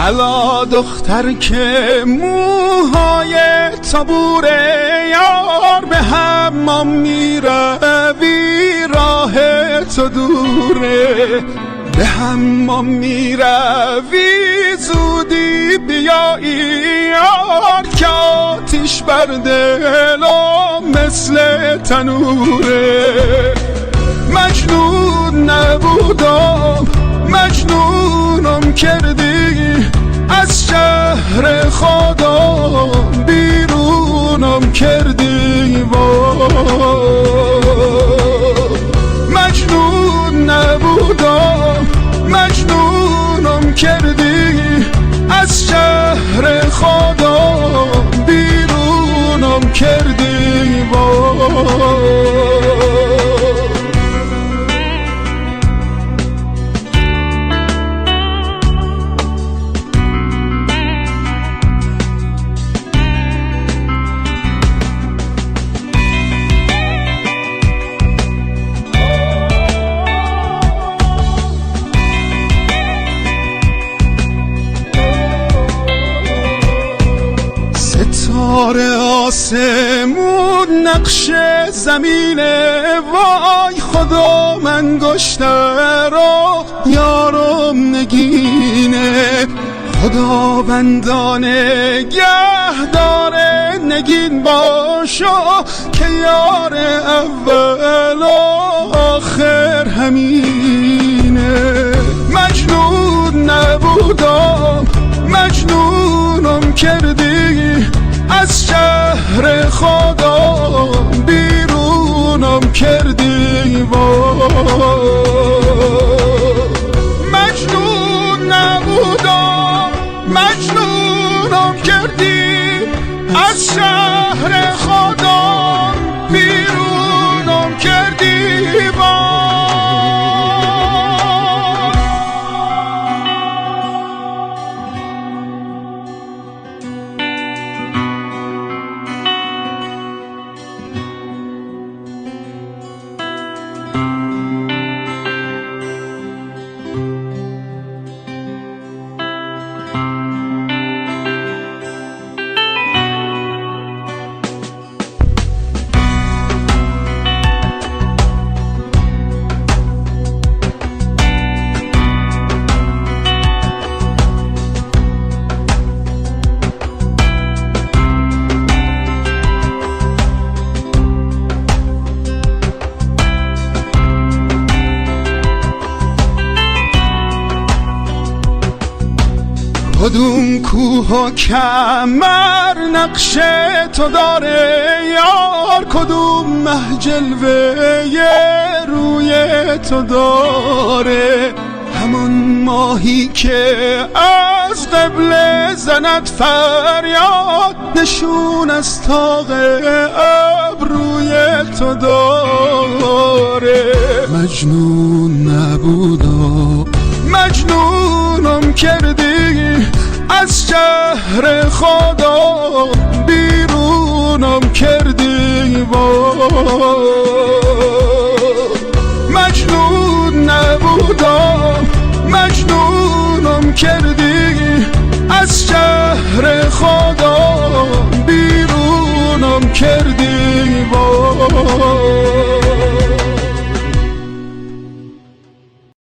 الا دختر که موهای تابور یار، به حمام میروی راه تو دوره، به حمام میروی زودی بیایی یار، که آتیش بر دلم مثل تنوره. مجنون نبودم مجنونم کردی، از شهر خدا بیرونم کردی. مجنون نبودم مجنونم کردی، از شهر خدا بیرونم کردی. ستاره آسمون نقش زمینه، وای خدا من گشته را یارم نگینه. خدا بندانه گه داره نگین باشا، که یار اول آخر همینه. مجنون نبودم مجنونم کردی، از شهر خدا بیرونم کردی. مجنون نبودم مجنونم کردی، از شهر خدا بیرونم کردی. کدوم کوه و کمر نقش تو داره یار، کدوم مه جلوه روی تو داره. همون ماهی که از قبل زند فریاد، نشون از طاق ابروی تو داره. مجنون نبودم مجنونم کردی، از شهر خدا بیرونم کردی. مجنون نبودم مجنونم کردی، از شهر خدا